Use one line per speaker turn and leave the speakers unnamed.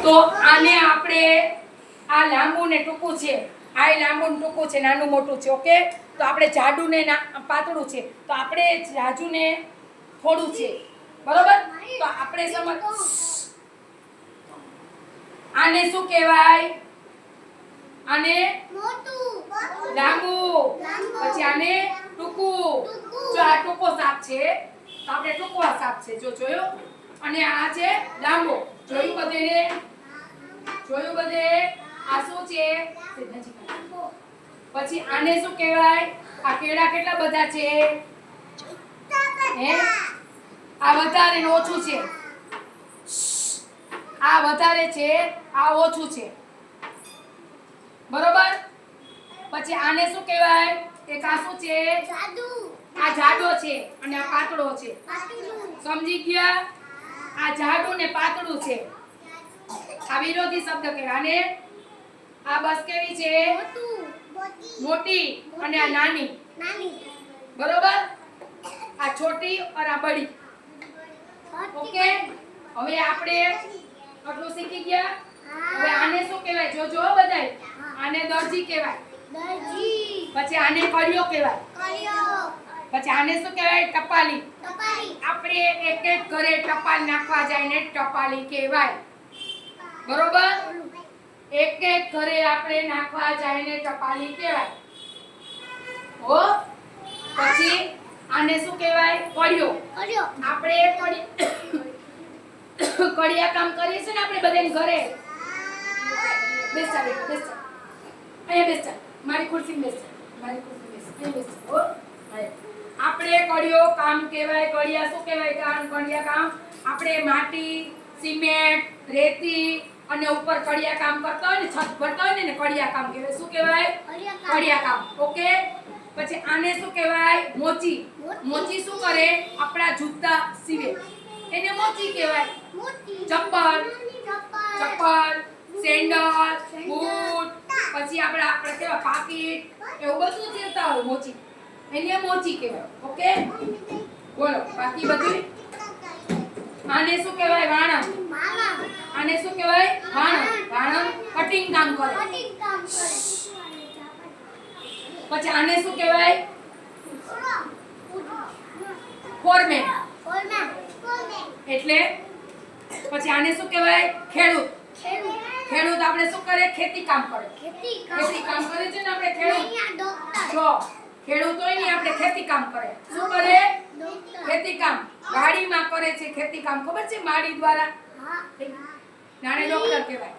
તો આને આપણે આ લાંબુ ને ટૂંકું છે, આ લાંબુ ને ટૂંકું છે, નાનું મોટું છે. ઓકે, તો આપણે જાડું ને પાતળું છે, તો આપણે જાજુ ને થોડું છે. બરોબર? તો આપણે સમજ આને શું કહેવાય? આને મોટું લાંબુ, પછી આને ટૂંકું. જો આ ટૂંકો સાપ છે તો આપણે ટૂંકો સાપ છે, જો જોયો. અને આ છે લાંબો, જોયું બધે? જોયું બધે? આ શું છે? પછી આને શું કહેવાય? આ કેળા કેટલા બધા છે? હે, આ વધારે ને ઓછું છે. આ વધારે છે, આ ઓછું છે. બરોબર? પછી આને શું કહેવાય? એક આ શું છે? જાડુ. આ જાડો છે અને આ પાતળો છે. સમજી ગયા? આ જાડુ ને પાતળું છે. આ વિરોધી શબ્દ કહેવાય. અને આ બસ કેવી છે? મોટી. અને આ નાની. બરોબર? આ છોટી અને આ બડી. ઓકે, હવે આપણે આટલું શીખી ગયા. હવે આને શું કહેવાય? જોજો બધાય. આને દરજી કહેવાય. દરજી. પછી આને કડિયો કહેવાય. કડિયો. પછી આને શું કહેવાય? ટપાલી. ટપાલી. આપણે એક એક ઘરે ટપાલ નાખવા જાય ને ટપાલી કહેવાય. બરોબર? એક એક ઘરે આપણે નાખવા જાય ને ટપાલી કહેવાય. હો, પછી આને શું કહેવાય? કડિયો. કડિયો. આપણે કડિયા કામ કરીએ છીએ ને આપણે બધાને ઘરે. બેસા બેસા અહીંયા બેસા, મારી ખુરશી બેસા, મારી ખુરશી બેસા, અહીંયા બેસા. હો, આપણે કડિયો કામ કહેવાય. કડિયા શું કહેવાય? કડિયા કામ આપણે માટી, સિમેન્ટ, રેતી અને ઉપર કડિયા કામ કરતા હોય ને, છત ભરતા હોય ને કડિયા કામ કહેવાય. શું કહેવાય? કડિયા કામ. ઓકે, પછી આને શું કહેવાય? મોચી. મોચી શું કરે? આપણા જૂતા સીવે, એને મોચી કહેવાય. ચપ્પલ, સેન્ડલ, બૂટ, પછી આપણે કેવા પાકીટ, એવું બધું સીવતા હોય મોચી, એને મોચી કહેવાય. ઓકે, બોલો બાકી બધું. આને શું કહેવાય? વાણંદ. આને શું કહેવાય? વાણંદ. વાણંદ કટિંગ કામ કરે. પછી આને શું કહેવાય? ફોરમેન. એટલે પછી આને શું કહેવાય? ખેડૂત. ખેડૂત આપણે શું કરે? ખેતી કામ કરે. ખેતી કામ કરે છે ને આપણે ખેડૂત. જો ખેડૂત હોય ને આપણે ખેતી કામ કરે. શું કરે? ખેતી કામ. વાડીમાં કરે છે ખેતી કામ. ખબર છે? માળી દ્વારા નાને ડોક્ટર કહેવાય.